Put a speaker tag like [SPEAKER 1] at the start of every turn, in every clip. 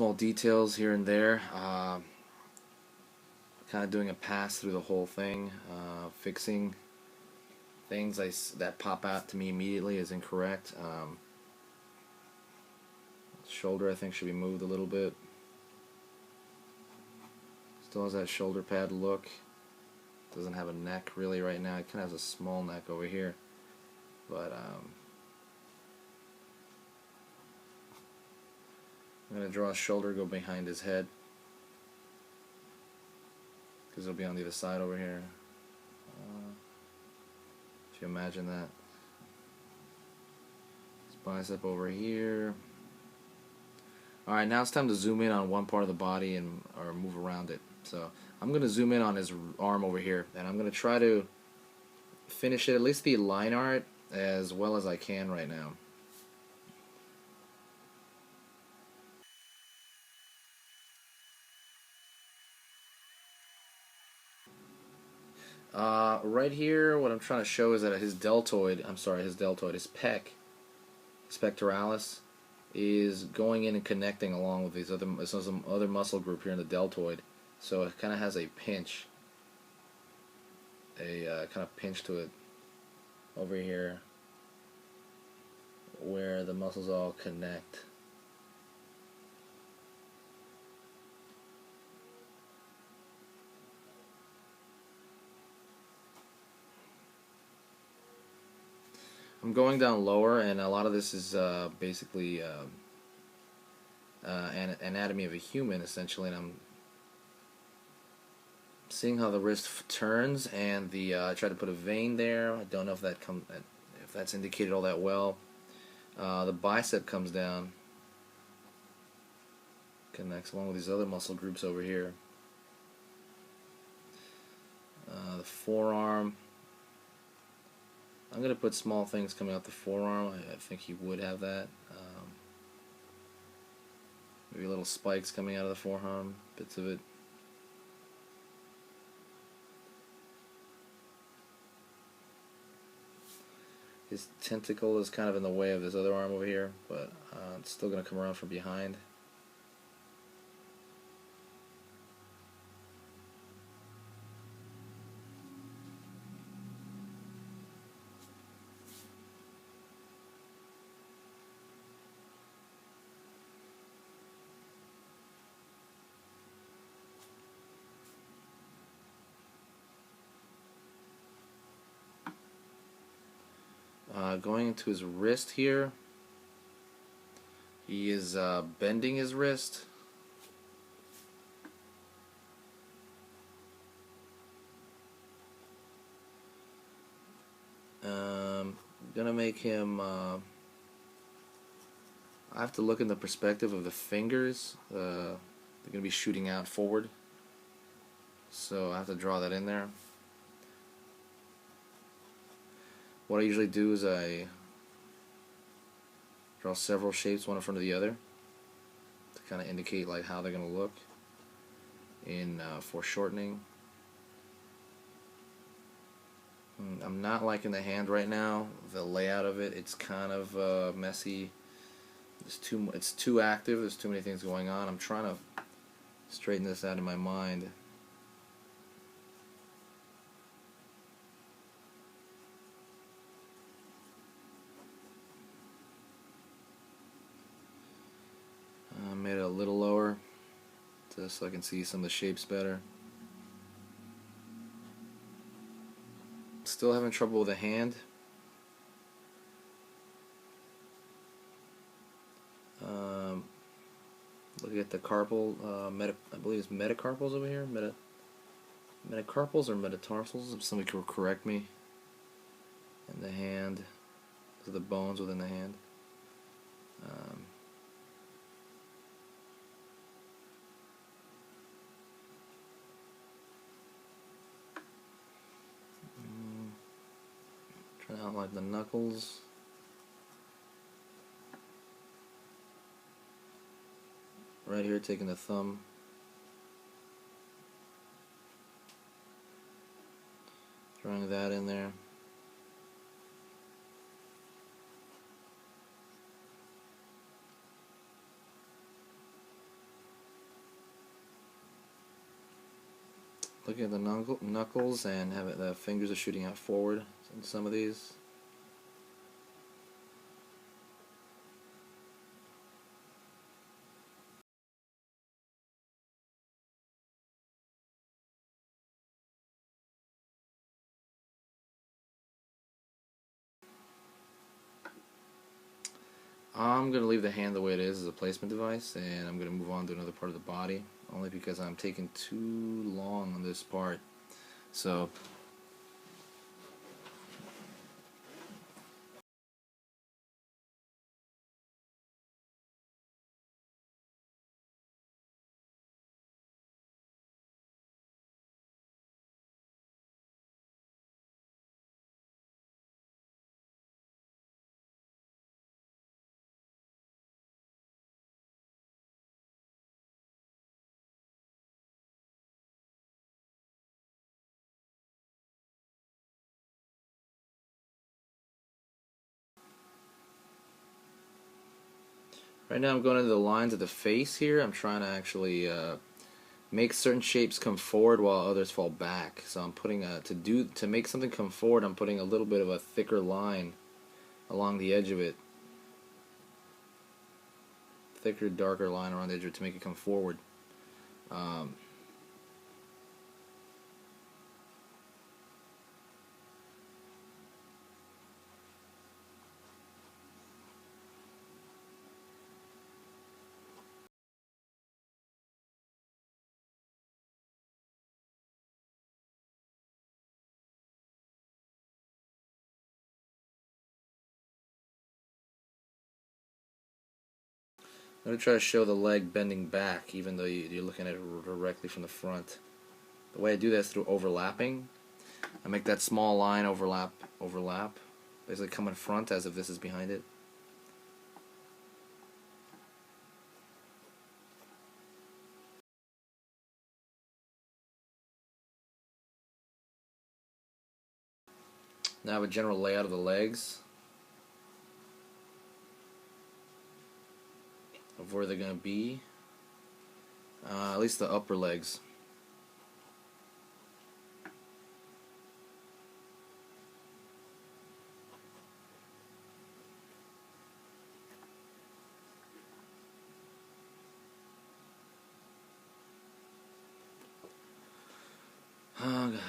[SPEAKER 1] Small details here and there. Kind of doing a pass through the whole thing, fixing things that pop out to me immediately as incorrect. Shoulder I think should be moved a little bit. Still has that shoulder pad look. Doesn't have a neck really right now. It kind of has a small neck over here, but I'm going to draw a shoulder go behind his head because it'll be on the other side over here. If you imagine that. His bicep over here. Alright, now it's time to zoom in on one part of the body or move around it. So I'm going to zoom in on his arm over here, and I'm going to try to finish it, at least the line art, as well as I can right now. Right here, what I'm trying to show is that his deltoid, his pec, his pectoralis, is going in and connecting along with these some other muscle group here in the deltoid. So it kind of has a pinch, kind of pinch to it over here, where the muscles all connect. I'm going down lower, and a lot of this is basically anatomy of a human, essentially, and I'm seeing how the wrist turns, and I tried to put a vein there. I don't know if that's indicated all that well. The bicep comes down, connects along with these other muscle groups over here. The forearm. I'm going to put small things coming out the forearm. I think he would have that. Maybe little spikes coming out of the forearm, bits of it. His tentacle is kind of in the way of this other arm over here, but it's still going to come around from behind. Going into his wrist here, he is bending his wrist. Gonna make him. I have to look in the perspective of the fingers. They're gonna be shooting out forward, so I have to draw that in there. What I usually do is I draw several shapes one in front of the other to kind of indicate like how they're going to look in foreshortening. I'm not liking the hand right now. The layout of it, it's kind of messy. It's too active. There's too many things going on. I'm trying to straighten this out in my mind. I made it a little lower just so I can see some of the shapes better. Still having trouble with the hand. Look at the carpal, I believe it's metacarpals over here. Metacarpals or metatarsals, if somebody could correct me. And the hand, those are the bones within the hand. Trying to outline the knuckles. Right here, taking the thumb. Drawing that in there. looking at the knuckles and have it, the fingers are shooting out forward in some of these. I'm going to leave the hand the way it is as a placement device, and I'm going to move on to another part of the body, only because I'm taking too long on this part. So right now I'm going into the lines of the face here. I'm trying to actually make certain shapes come forward while others fall back. So I'm putting to make something come forward, I'm putting a little bit of a thicker line along the edge of it. Thicker, darker line around the edge of it to make it come forward. Um, I'm going to try to show the leg bending back even though you're looking at it directly from the front. The way I do that is through overlapping. I make that small line overlap, basically come in front as if this is behind it. Now I have a general layout of the legs, of where they're going to be, at least the upper legs.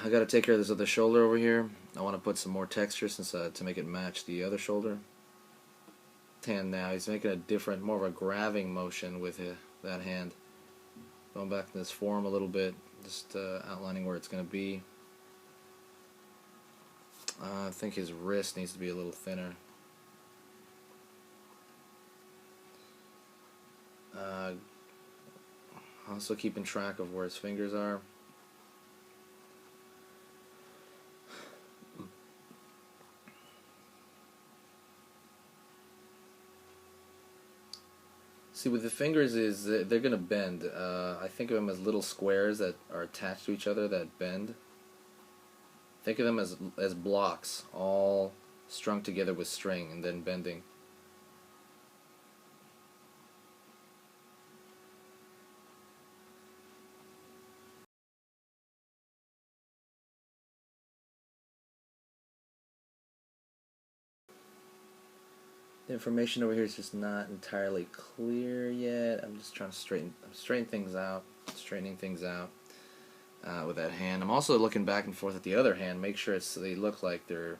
[SPEAKER 1] I got to take care of this other shoulder over here. I want to put some more texture since to make it match the other shoulder. Hand now, he's making a different, more of a grabbing motion with that hand. Going back to this form a little bit, just outlining where it's going to be. I think his wrist needs to be a little thinner. Also keeping track of where his fingers are. See, with the fingers is they're going to bend. I think of them as little squares that are attached to each other that bend. Think of them as blocks, all strung together with string and then bending. The information over here is just not entirely clear yet. I'm just trying to straightening things out with that hand. I'm also looking back and forth at the other hand, make sure they look like they're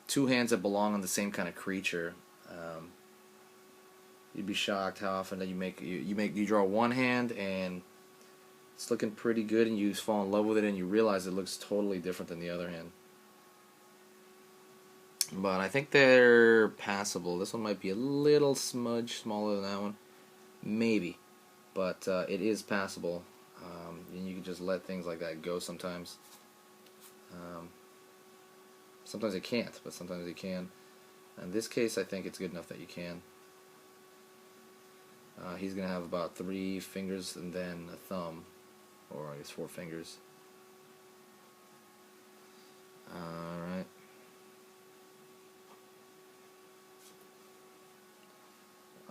[SPEAKER 1] two hands that belong on the same kind of creature. You'd be shocked how often that you draw one hand and it's looking pretty good, and you fall in love with it, and you realize it looks totally different than the other hand. But I think they're passable. This one might be a little smudge smaller than that one, maybe, but it is passable. And you can just let things like that go sometimes. Sometimes you can't, but sometimes you can. In this case, I think it's good enough that you can. He's going to have about 3 fingers and then a thumb, or I guess 4 fingers. Alright.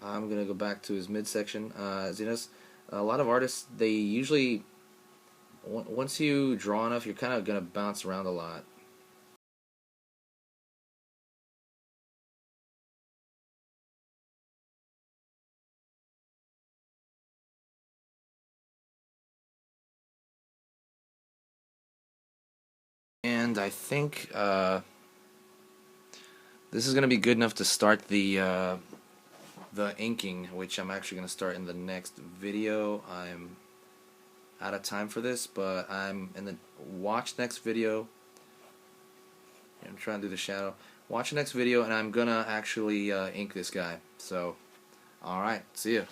[SPEAKER 1] I'm going to go back to his midsection. As you notice, a lot of artists, they usually once you draw enough, you're kind of gonna bounce around a lot. And I think this is gonna be good enough to start the inking, which I'm actually gonna start in the next video. I'm out of time for this, but I'm in the watch next video. I'm trying to do the shadow. Watch the next video, and I'm gonna actually ink this guy. So, all right, see ya.